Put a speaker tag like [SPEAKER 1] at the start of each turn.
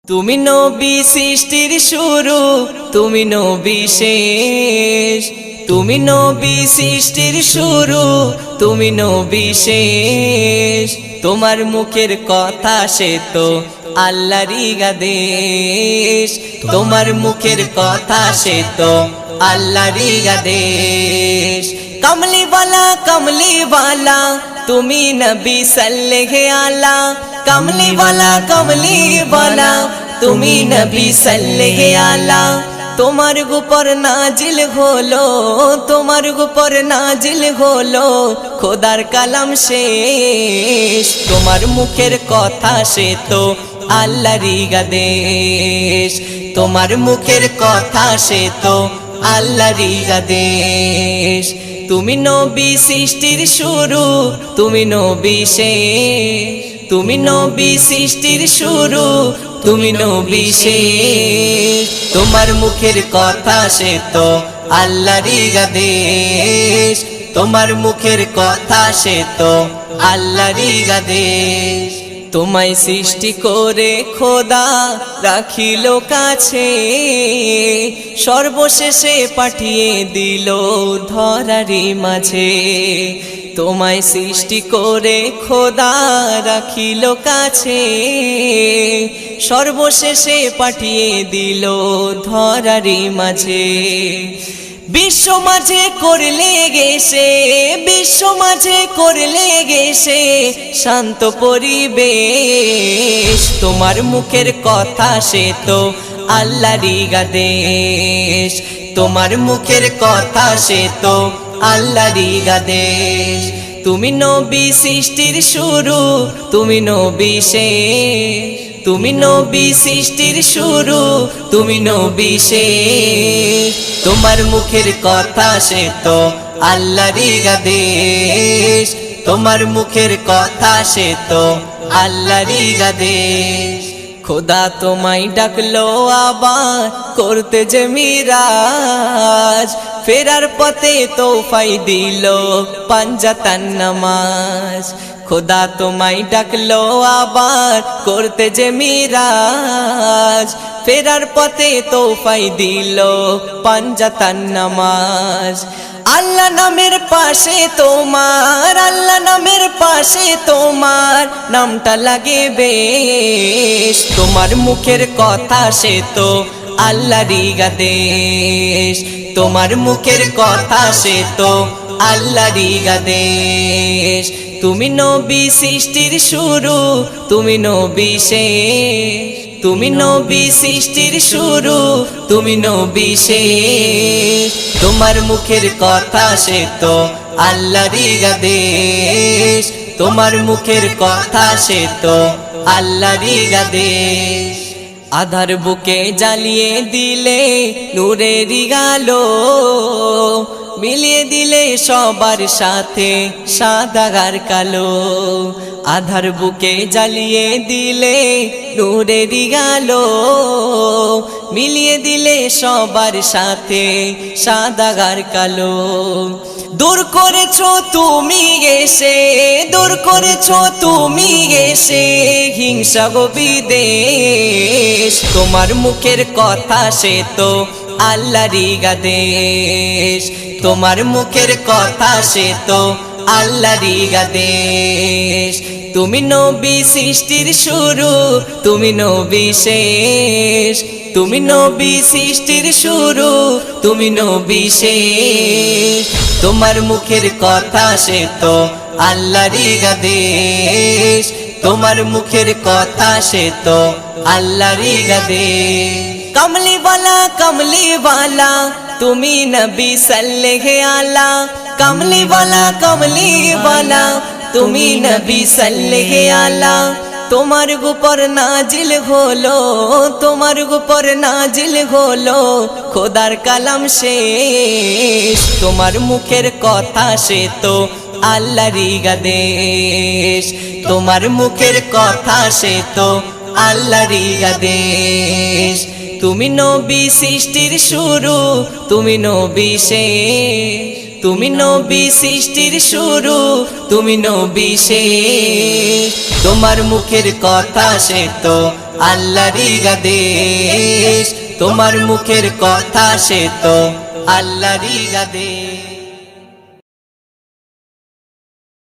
[SPEAKER 1] তুমি নবী সৃষ্টির শুরু, তুমি নবী শেষ। তুমি নবী সৃষ্টির শুরু, তুমি নবী শেষ। তোমার মুখের কথা সে তো আল্লাহরই আদেশ। তোমার মুখের কথা সে তো আল্লাহরই আদেশ। কমলি বালা তুমি নবী সাল্লেল্লাহু আলা। কমলি বালা তুমি নবী সাল্লেল্লাহু আলা। তোমার উপর নাজিল হলো, তোমার উপর নাজিল হলো খোদার কালাম শেষ। তোমার মুখের কথা সে তো আল্লাহরই আদেশ। তোমার মুখের কথা সে তো আল্লাহরই আদেশ। তুমি নবী সৃষ্টির শুরু, তুমি নবী শেষ। তুমি নবী সৃষ্টির শুরু, তুমি নবী শেষ। তোমার মুখের কথা সে তো আল্লাহরই আদেশ। তোমার মুখের কথা সে তো আল্লাহরই আদেশ। তোমায় সৃষ্টি করে খোদা রাখিল কাছে, সর্বশেষে পাঠিয়ে দিল ধরারি মাঝে। তোমায় সৃষ্টি করে খোদা রাখিল কাছে, সর্বশেষে পাঠিয়ে দিল ধরারি মাঝে। বিশ্ব মাঝে করলে গেছে, বিশ্ব মাঝে করলে গেছে শান্ত পরিবেশ। তোমার মুখের কথা সে তো আল্লাহরই আদেশ। তোমার মুখের কথা সে তো আল্লাহরই আদেশ। তুমি নবী সৃষ্টির শুরু, তুমি নবী শেষ। তুমি নবী সৃষ্টির শুরু, তুমি নবী শেষ। তোমার মুখের কথা সে তো আল্লাহরই আদেশ। তোমার মুখের কথা সে তো আল্লাহরই আদেশ। খোদা তোমায় ডাকলো আবার করতে যে মিরাজ, ফেরার পথে তোফাই দিল পাঞ্জাতান নামাজ। খোদা তোমায় ডাকলো আবার করতে যে মিরাজ, ফেরার পথে তোফাই দিল পাঞ্জাতান নামাজ। আল্লাহ নামের পাশে তোমার, আল্লাহ নামের পাশে তোমার নামটা লাগে বেশ। তোমার মুখের কথা সে তো আল্লাহরই আদেশ। তোমার মুখের কথা সে তো আল্লাহরই আদেশ। তুমি নবী সৃষ্টির শুরু, তুমি নবী শেষ। তুমি নবী সৃষ্টির শুরু, তুমি নবী শেষ। তোমার মুখের কথা সে তো আল্লাহরই আদেশ। তোমার মুখের কথা সে তো আল্লাহরই আদেশ। আধার বুকে জ্বালিয়ে দিলে নূরেরই আলো, মিলিয়ে দিলে সবার সাথে সাদা আর কালো। আধার বুকে জ্বালিয়ে দিলে নূরেরই আলো, মিলিয়ে দিলে সবার সাথে সাদা আর কালো। দূর করেছো তুমি এসে, দূর করেছো তুমি এসে হিংসা গো বিদ্বেষ। তোমার মুখের কথা সে তো আল্লাহরই আদেশ। তোমার মুখের কথা সে তো আল্লাহরই আদেশ। তুমি নবী সৃষ্টির শুরু, তুমি নবী শেষ। তুমি নবী সৃষ্টির শুরু, তুমি নবী শেষ। তোমার মুখের কথা সে তো আল্লাহরই আদেশ। তোমার মুখের কথা সে তো আল্লাহরই আদেশ। কমলি বালা তুমি নবী সাল্লেল্লাহু আলা। কমলি বালা তুমি নবী সাল্লেল্লাহু আলা। তোমার উপর নাজিল হলো, তোমার উপর নাজিল হলো খোদার কালাম শেষ। তোমার মুখের কথা সে তো আল্লাহরই আদেশ। তোমার মুখের কথা সে তো আল্লাহরই আদেশ। তুমি নবী সৃষ্টির শুরু, তুমি নবী শেষ। তুমি নবী সৃষ্টির শুরু, তুমি নবী শেষ। তোমার মুখের কথা সে তো আল্লাহরই আদেশ তোমার মুখের কথা সে তো আল্লাহরই আদেশ